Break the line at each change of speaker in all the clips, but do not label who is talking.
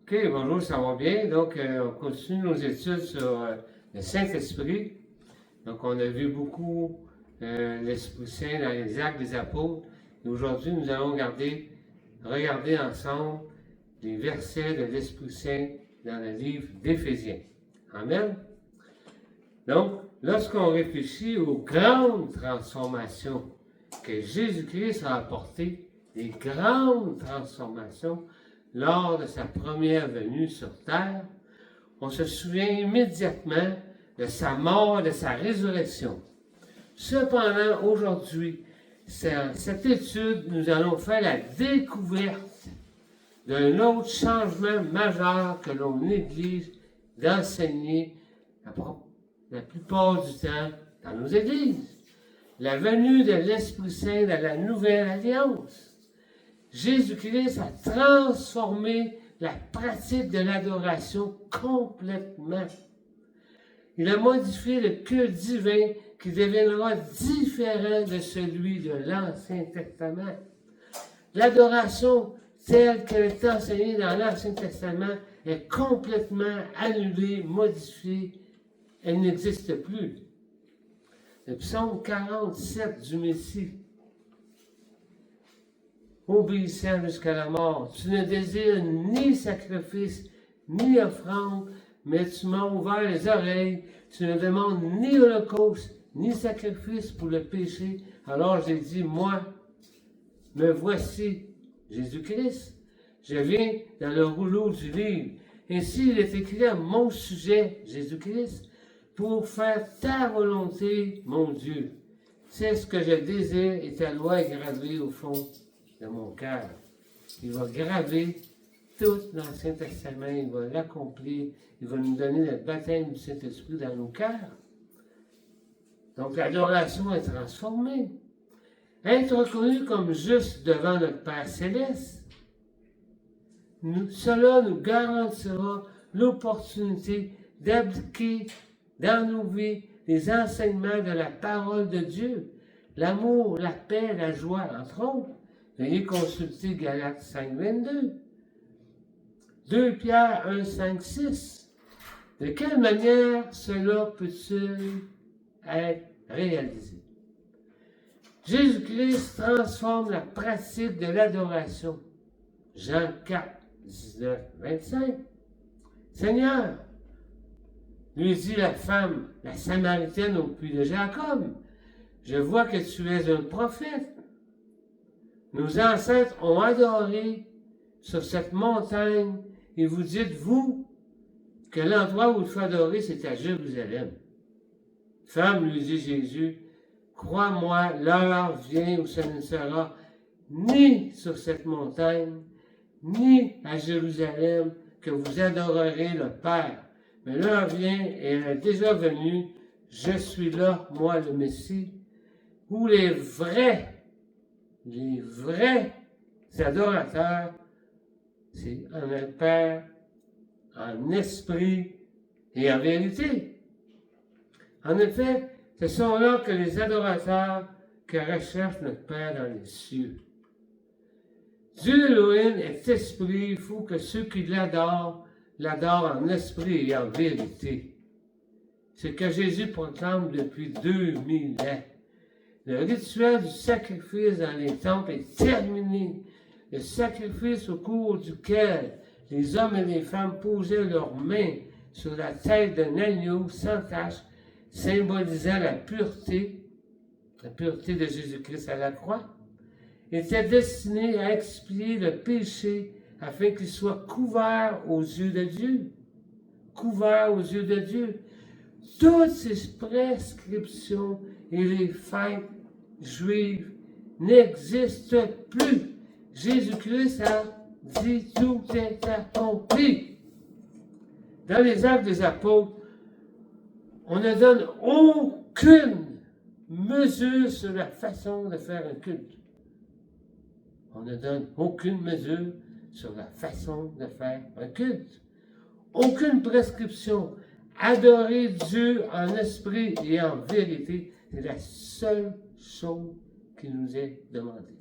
OK, bonjour, ça va bien? Donc, on continue nos études sur le Saint-Esprit. Donc, on a vu beaucoup l'Esprit Saint dans les Actes des Apôtres. Et aujourd'hui, nous allons regarder ensemble les versets de l'Esprit Saint dans le livre d'Éphésiens. Amen? Donc, lorsqu'on réfléchit aux grandes transformations que Jésus-Christ a apportées, les grandes transformations, lors de sa première venue sur terre, on se souvient immédiatement de sa mort et de sa résurrection. Cependant, aujourd'hui, dans cette étude, nous allons faire la découverte d'un autre changement majeur que l'on néglige d'enseigner la plupart du temps dans nos églises. La venue de l'Esprit Saint dans la Nouvelle Alliance. Jésus-Christ a transformé la pratique de l'adoration complètement. Il a modifié le culte divin qui deviendra différent de celui de l'Ancien Testament. L'adoration telle qu'elle est enseignée dans l'Ancien Testament est complètement annulée, modifiée. Elle n'existe plus. Le psaume 47 du Messie. Obéissant jusqu'à la mort. Tu ne désires ni sacrifice, ni offrande, mais tu m'as ouvert les oreilles. Tu ne demandes ni holocauste, ni sacrifice pour le péché. Alors j'ai dit, moi, me voici, Jésus-Christ. Je viens dans le rouleau du livre. Ainsi, il est écrit à mon sujet, Jésus-Christ, pour faire ta volonté, mon Dieu. C'est ce que je désire et ta loi est gravée au fond de mon cœur. Il va graver tout l'Ancien Testament, il va l'accomplir, il va nous donner le baptême du Saint-Esprit dans nos cœurs. Donc l'adoration est transformée. Être reconnu comme juste devant notre Père Céleste, cela nous garantira l'opportunité d'appliquer dans nos vies les enseignements de la parole de Dieu, l'amour, la paix, la joie, entre autres. Veuillez consulter Galates 5, 22. 2 Pierre 1, 5, 6. De quelle manière cela peut-il être réalisé? Jésus-Christ transforme la pratique de l'adoration. Jean 4, 19, 25. Seigneur, lui dit la femme, la Samaritaine au puits de Jacob, je vois que tu es un prophète. Nos ancêtres ont adoré sur cette montagne et vous dites, vous, que l'endroit où il faut adorer, c'est à Jérusalem. Femme, lui dit Jésus, crois-moi, l'heure vient où ce ne sera ni sur cette montagne, ni à Jérusalem que vous adorerez le Père. Mais l'heure vient et elle est déjà venue, je suis là, moi le Messie, où les vrais adorateurs, c'est en Père, en esprit et en vérité. En effet, ce sont là que les adorateurs qui recherchent notre Père dans les cieux. Dieu Elohim est esprit, il faut que ceux qui l'adorent en esprit et en vérité. C'est ce que Jésus proclame depuis 2000 ans. Le rituel du sacrifice dans les temples est terminé. Le sacrifice au cours duquel les hommes et les femmes posaient leurs mains sur la tête d'un agneau sans tache, symbolisant la pureté de Jésus-Christ à la croix, était destiné à expier le péché afin qu'il soit couvert aux yeux de Dieu. Couvert aux yeux de Dieu. Toutes ces prescriptions et les fêtes juives n'existent plus. Jésus-Christ a dit tout est accompli. Dans les Actes des Apôtres, on ne donne aucune mesure sur la façon de faire un culte. On ne donne aucune mesure sur la façon de faire un culte. Aucune prescription. Adorer Dieu en esprit et en vérité, c'est la seule chose qui nous est demandée.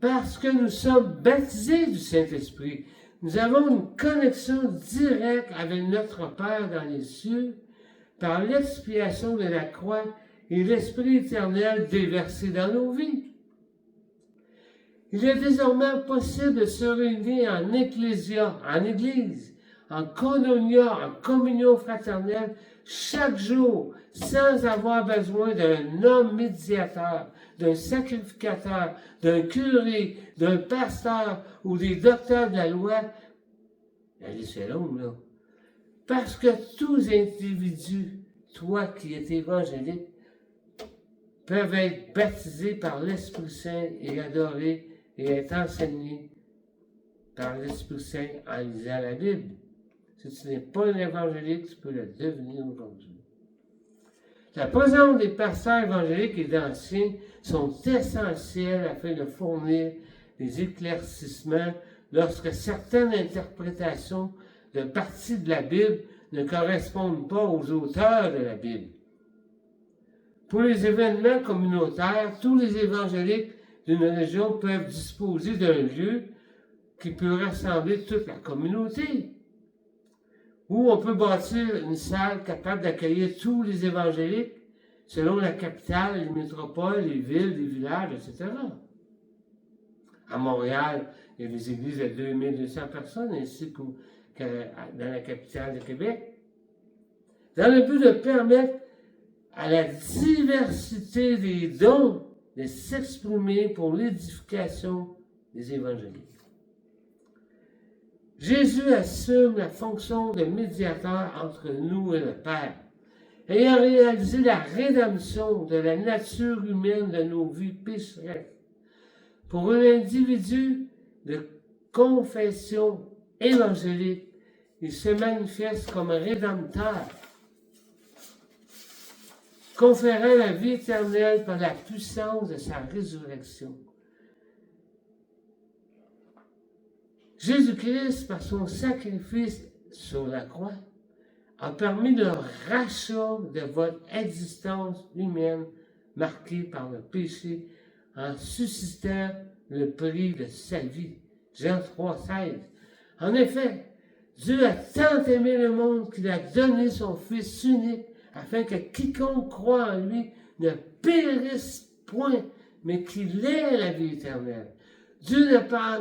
Parce que nous sommes baptisés du Saint-Esprit. Nous avons une connexion directe avec notre Père dans les cieux par l'expiation de la croix et l'Esprit éternel déversé dans nos vies. Il est désormais possible de se réunir en ecclésia, en église, en koinonia, en communion fraternelle, chaque jour, sans avoir besoin d'un homme médiateur, d'un sacrificateur, d'un curé, d'un pasteur ou des docteurs de la loi. La liste est longue, là. Parce que tous individus, toi qui es évangélique, peuvent être baptisés par l'Esprit Saint et adorés et être enseignés par l'Esprit Saint en lisant la Bible. Si tu n'es pas un évangélique, tu peux le devenir aujourd'hui. La présence des pasteurs évangéliques et d'anciens sont essentiels afin de fournir des éclaircissements lorsque certaines interprétations de parties de la Bible ne correspondent pas aux auteurs de la Bible. Pour les événements communautaires, tous les évangéliques d'une région peuvent disposer d'un lieu qui peut rassembler toute la communauté. Ou on peut bâtir une salle capable d'accueillir tous les évangéliques selon la capitale, les métropoles, les villes, les villages, etc. À Montréal, il y a des églises de 2200 personnes, ainsi que dans la capitale de Québec. Dans le but de permettre à la diversité des dons de s'exprimer pour l'édification des évangéliques. Jésus assume la fonction de médiateur entre nous et le Père, ayant réalisé la rédemption de la nature humaine de nos vies pécheresses. Pour un individu de confession évangélique, il se manifeste comme rédempteur, conférant la vie éternelle par la puissance de sa résurrection. Jésus-Christ, par son sacrifice sur la croix, a permis le rachat de votre existence humaine marquée par le péché en suscitant le prix de sa vie. Jean 3,16. En effet, Dieu a tant aimé le monde qu'il a donné son Fils unique afin que quiconque croit en lui ne périsse point, mais qu'il ait la vie éternelle. Dieu n'a pas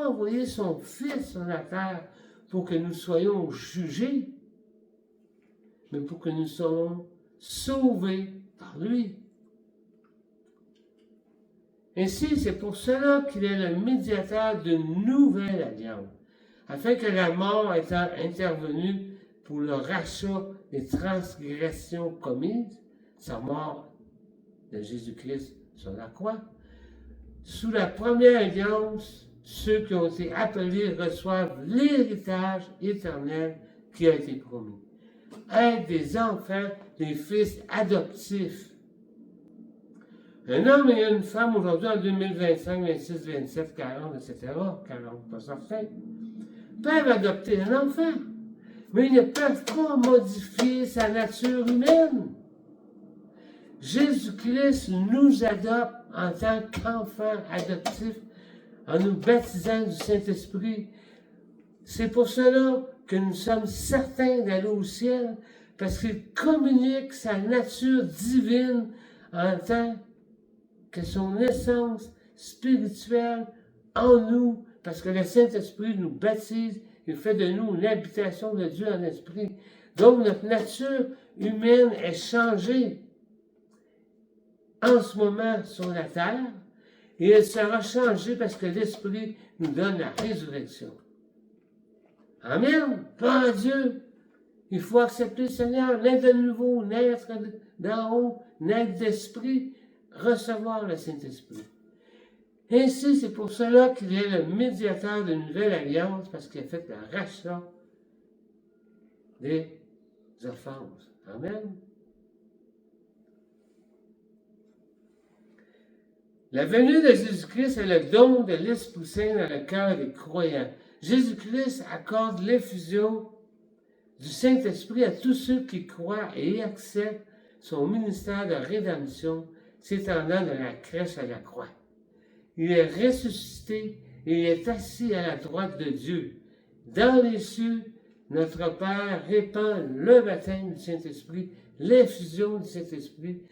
envoyé son Fils sur la terre pour que nous soyons jugés, mais pour que nous soyons sauvés par lui. Ainsi, c'est pour cela qu'il est le médiateur d'une nouvelle alliance, afin que la mort étant intervenue pour le rachat des transgressions commises, sa mort de Jésus-Christ sur la croix, sous la première alliance, ceux qui ont été appelés reçoivent l'héritage éternel qui a été promis. Être des enfants, des fils adoptifs. Un homme et une femme aujourd'hui en 2025, 26, 27, 40, etc., 40, pas certain, peuvent adopter un enfant, mais ils ne peuvent pas modifier sa nature humaine. Jésus-Christ nous adopte en tant qu'enfants adoptifs en nous baptisant du Saint-Esprit. C'est pour cela que nous sommes certains d'aller au ciel, parce qu'il communique sa nature divine en tant que son essence spirituelle en nous, parce que le Saint-Esprit nous baptise, il fait de nous une habitation de Dieu en esprit. Donc notre nature humaine est changée en ce moment sur la terre, et elle sera changée parce que l'Esprit nous donne la résurrection. Amen. Gloire à Dieu. Il faut accepter le Seigneur, naître de nouveau, naître d'en haut, naître d'esprit, recevoir le Saint-Esprit. Ainsi, c'est pour cela qu'il est le médiateur d'une nouvelle alliance, parce qu'il a fait le rachat des offenses. Amen. La venue de Jésus-Christ est le don de l'Esprit Saint dans le cœur des croyants. Jésus-Christ accorde l'effusion du Saint-Esprit à tous ceux qui croient et acceptent son ministère de rédemption s'étendant de la crèche à la croix. il est ressuscité et il est assis à la droite de Dieu. Dans les cieux, notre Père répand le baptême du Saint-Esprit, l'effusion du Saint-Esprit.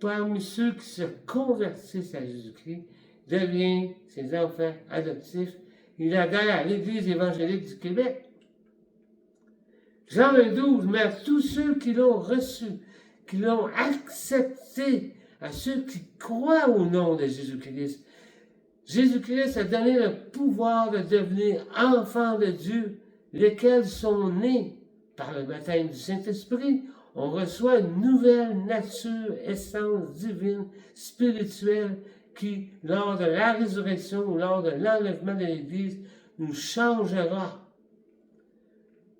Parmi ceux qui se convertissent à Jésus-Christ, devient ses enfants adoptifs. Il adhère à l'Église évangélique du Québec. Jean 12 met à tous ceux qui l'ont reçu, qui l'ont accepté, à ceux qui croient au nom de Jésus-Christ. Jésus-Christ a donné le pouvoir de devenir enfants de Dieu, lesquels sont nés par le baptême du Saint-Esprit. On reçoit une nouvelle nature, essence divine, spirituelle, qui, lors de la résurrection ou lors de l'enlèvement de l'Église, nous changera.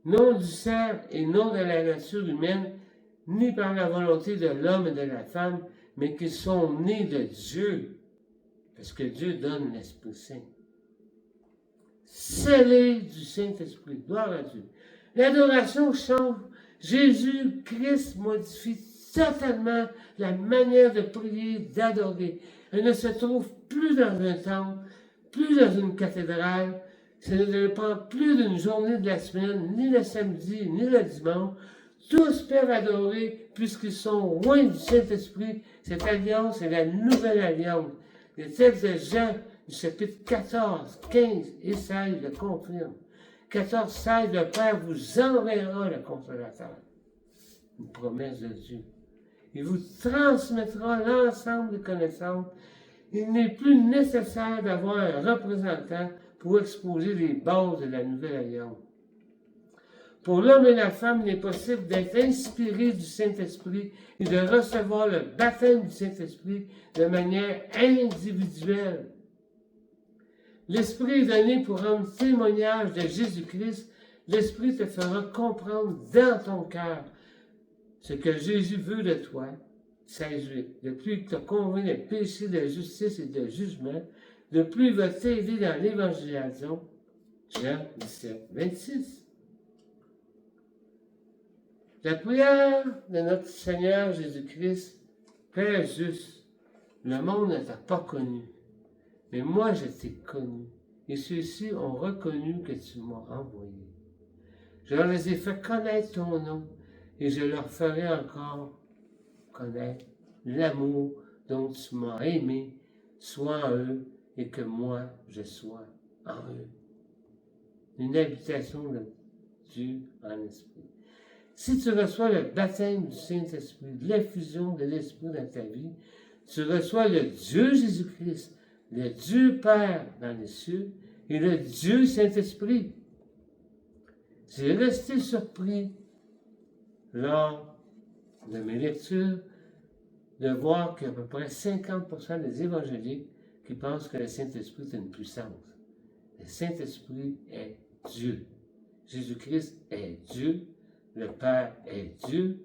Non du sang et non de la nature humaine, ni par la volonté de l'homme et de la femme, mais qui sont nés de Dieu, parce que Dieu donne l'Esprit Saint. Scellés du Saint-Esprit, gloire à Dieu. L'adoration change. Jésus-Christ modifie totalement la manière de prier, d'adorer. Elle ne se trouve plus dans un temple, plus dans une cathédrale. Ça ne dépend plus d'une journée de la semaine, ni le samedi, ni le dimanche. Tous peuvent adorer puisqu'ils sont loin du Saint-Esprit. Cette alliance est la nouvelle alliance. Les textes de Jean du chapitre 14, 15 et 16 le confirment. 14, 16, le Père vous enverra le Consolateur. Une promesse de Dieu. Il vous transmettra l'ensemble des connaissances. Il n'est plus nécessaire d'avoir un représentant pour exposer les bases de la nouvelle alliance. Pour l'homme et la femme, il est possible d'être inspiré du Saint-Esprit et de recevoir le baptême du Saint-Esprit de manière individuelle. L'Esprit est donné pour rendre témoignage de Jésus-Christ. L'Esprit te fera comprendre dans ton cœur ce que Jésus veut de toi. 16:8. De plus il te convainc de péché, de justice et de jugement, de plus il va t'aider dans l'évangélisation. Jean 17, 26. La prière de notre Seigneur Jésus-Christ, Père juste, le monde ne t'a pas connu, mais moi je t'ai connu, et ceux-ci ont reconnu que tu m'as envoyé. Je leur ai fait connaître ton nom, et je leur ferai encore connaître l'amour dont tu m'as aimé, soit en eux, et que moi je sois en eux. Une habitation de Dieu en esprit. Si tu reçois le baptême du Saint-Esprit, l'effusion de l'Esprit dans ta vie, tu reçois le Dieu Jésus-Christ, le Dieu Père dans les cieux et le Dieu Saint-Esprit. J'ai resté surpris lors de mes lectures de voir qu'à peu près 50% des évangéliques qui pensent que le Saint-Esprit est une puissance. Le Saint-Esprit est Dieu. Jésus-Christ est Dieu. Le Père est Dieu,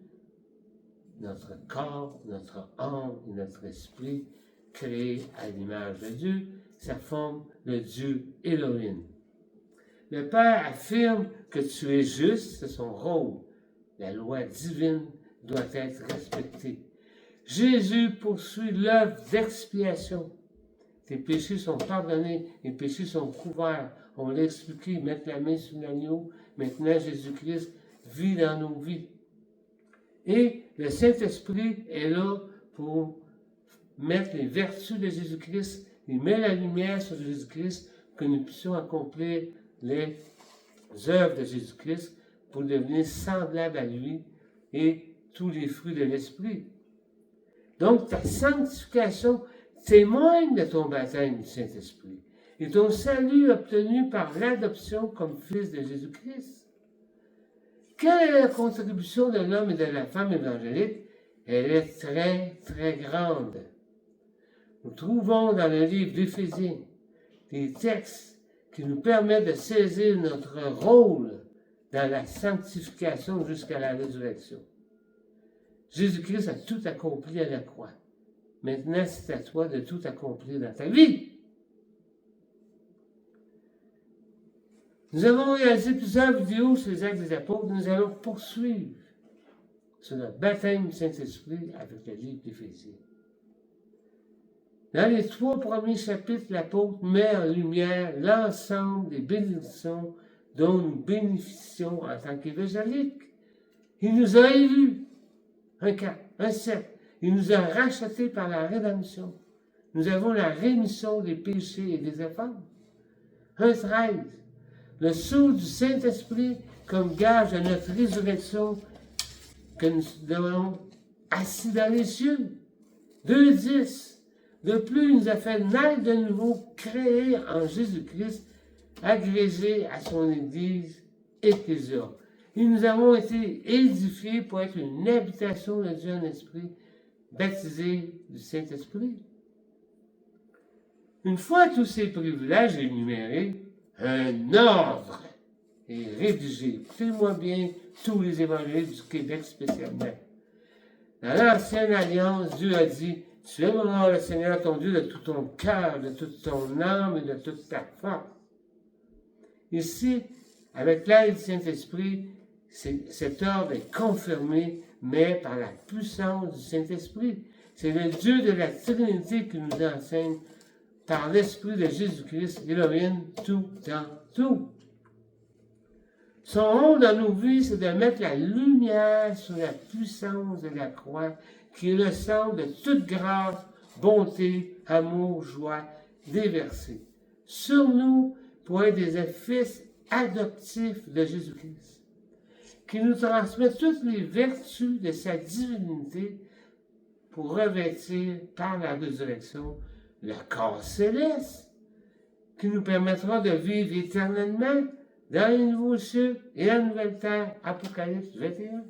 notre corps, notre âme et notre esprit, créés à l'image de Dieu, ça forme le Dieu Elohim. Le Père affirme que tu es juste, c'est son rôle. La loi divine doit être respectée. Jésus poursuit l'œuvre d'expiation. Tes péchés sont pardonnés, les péchés sont couverts. On l'a expliqué, mettre la main sur l'agneau. Maintenant, Jésus-Christ vit dans nos vies. Et le Saint-Esprit est là pour mettre les vertus de Jésus-Christ. Il met la lumière sur Jésus-Christ, que nous puissions accomplir les œuvres de Jésus-Christ pour devenir semblables à lui et tous les fruits de l'Esprit. Donc, ta sanctification témoigne de ton baptême du Saint-Esprit et ton salut obtenu par l'adoption comme fils de Jésus-Christ. Quelle est la contribution de l'homme et de la femme évangélique? Elle est très, très grande. Nous trouvons dans le livre d'Éphésiens des textes qui nous permettent de saisir notre rôle dans la sanctification jusqu'à la résurrection. Jésus-Christ a tout accompli à la croix. Maintenant, c'est à toi de tout accomplir dans ta vie. Nous avons réalisé plusieurs vidéos sur les actes des apôtres. Nous allons poursuivre sur le baptême du Saint-Esprit avec le livre d'Éphésiens. Dans les 3 premiers chapitres, l'apôtre met en lumière l'ensemble des bénédictions dont nous bénéficions en tant qu'évangéliques. Il nous a élus. Un 4, un 7. Il nous a rachetés par la rédemption. Nous avons la rémission des péchés et des efforts. Un 13. Le sceau du Saint-Esprit comme gage de notre résurrection que nous devons assis dans les cieux. 2,10. De plus, il nous a fait naître de nouveau, créé en Jésus-Christ, agrégé à son Église, Ecclésia. Et nous avons été édifiés pour être une habitation de Dieu en esprit, baptisés du Saint-Esprit. Une fois tous ces privilèges énumérés, un ordre est rédigé. Écoutez-moi bien, tous les évangélistes du Québec spécialement. Dans l'Ancienne Alliance, Dieu a dit, tu aimeras le Seigneur ton Dieu de tout ton cœur, de toute ton âme et de toute ta force. Ici, avec l'aide du Saint-Esprit, cet ordre est confirmé, mais par la puissance du Saint-Esprit. C'est le Dieu de la Trinité qui nous enseigne par l'Esprit de Jésus-Christ, Élohim, tout dans tout. Son rôle dans nos vies, c'est de mettre la lumière sur la puissance de la croix, qui est le centre de toute grâce, bonté, amour, joie déversée sur nous pour être des fils adoptifs de Jésus-Christ, qui nous transmet toutes les vertus de sa divinité pour revêtir par la résurrection le corps céleste, qui nous permettra de vivre éternellement dans les nouveaux cieux et la nouvelle terre. Apocalypse 21.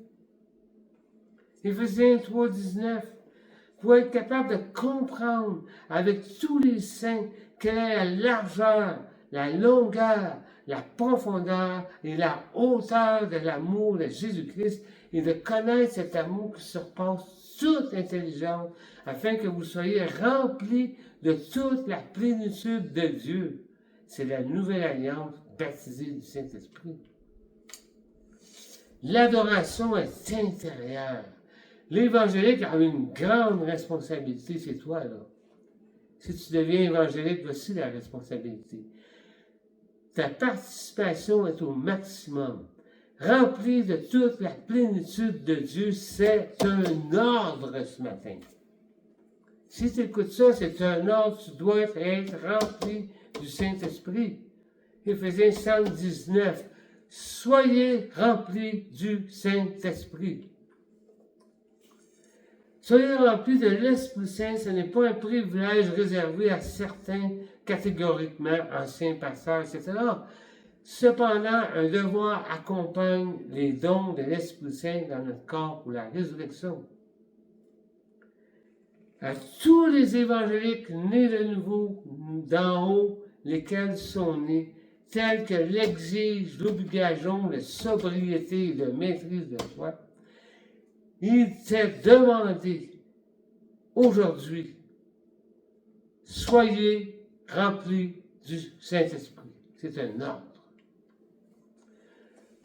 Éphésiens 3, 19. Pour être capable de comprendre avec tous les saints quelle est la largeur, la longueur, la profondeur et la hauteur de l'amour de Jésus-Christ et de connaître cet amour qui surpasse toute intelligence afin que vous soyez remplis de toute la plénitude de Dieu. C'est la nouvelle alliance baptisée du Saint-Esprit. L'adoration est intérieure. L'évangélique a une grande responsabilité, c'est toi là. Si tu deviens évangélique, voici la responsabilité. Ta participation est au maximum. Rempli de toute la plénitude de Dieu, c'est un ordre ce matin. Si tu écoutes ça, c'est un ordre, tu dois être rempli du Saint-Esprit. Éphésiens 5:19. Soyez remplis du Saint-Esprit. Soyez remplis de l'Esprit Saint, ce n'est pas un privilège réservé à certains catégoriquement, anciens pasteurs, etc. Cependant, un devoir accompagne les dons de l'Esprit Saint dans notre corps pour la résurrection. À tous les évangéliques nés de nouveau d'en haut, lesquels sont nés, tels que l'exige l'obligation de sobriété et de maîtrise de soi, il t'est demandé aujourd'hui, soyez remplis du Saint-Esprit. C'est un ordre.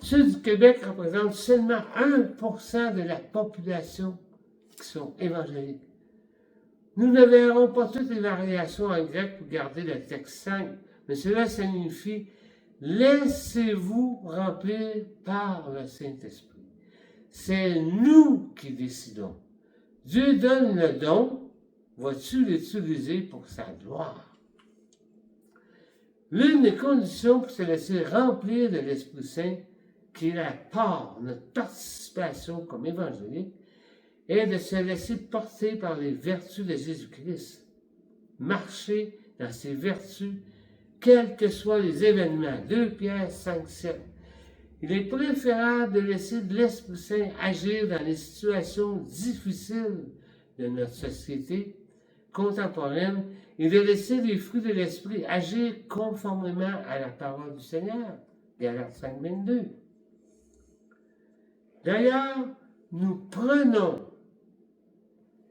Ceux du Québec représentent seulement 1% de la population qui sont évangéliques. Nous ne verrons pas toutes les variations en grec pour garder le texte 5, mais cela signifie « laissez-vous remplir par le Saint-Esprit ». C'est nous qui décidons. Dieu donne le don, vas-tu l'utiliser pour sa gloire? L'une des conditions pour se laisser remplir de l'Esprit Saint, qui est la part, notre participation comme évangélique, est de se laisser porter par les vertus de Jésus-Christ. Marcher dans ses vertus, quels que soient les événements. 2 Pierre 5, 7. Il est préférable de laisser l'Esprit Saint agir dans les situations difficiles de notre société contemporaine et de laisser les fruits de l'Esprit agir conformément à la parole du Seigneur. Galates 5, 22. D'ailleurs, nous prenons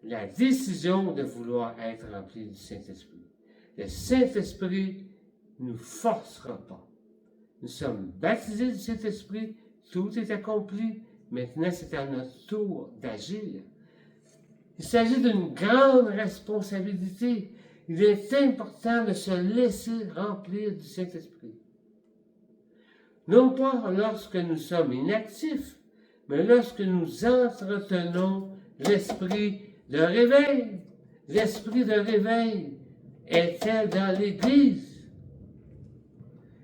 la décision de vouloir être remplis du Saint-Esprit. Le Saint-Esprit ne nous forcera pas. Nous sommes baptisés du Saint-Esprit, tout est accompli. Maintenant, c'est à notre tour d'agir. Il s'agit d'une grande responsabilité. il est important de se laisser remplir du Saint-Esprit. Non pas lorsque nous sommes inactifs, mais lorsque nous entretenons l'esprit de réveil. L'esprit de réveil est-elle dans l'Église?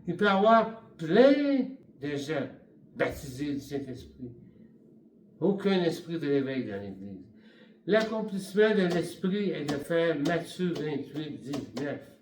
Il peut y avoir plein de gens baptisés du Saint-Esprit. Aucun esprit de réveil dans l'Église. L'accomplissement de l'esprit est de faire Matthieu 28, 19.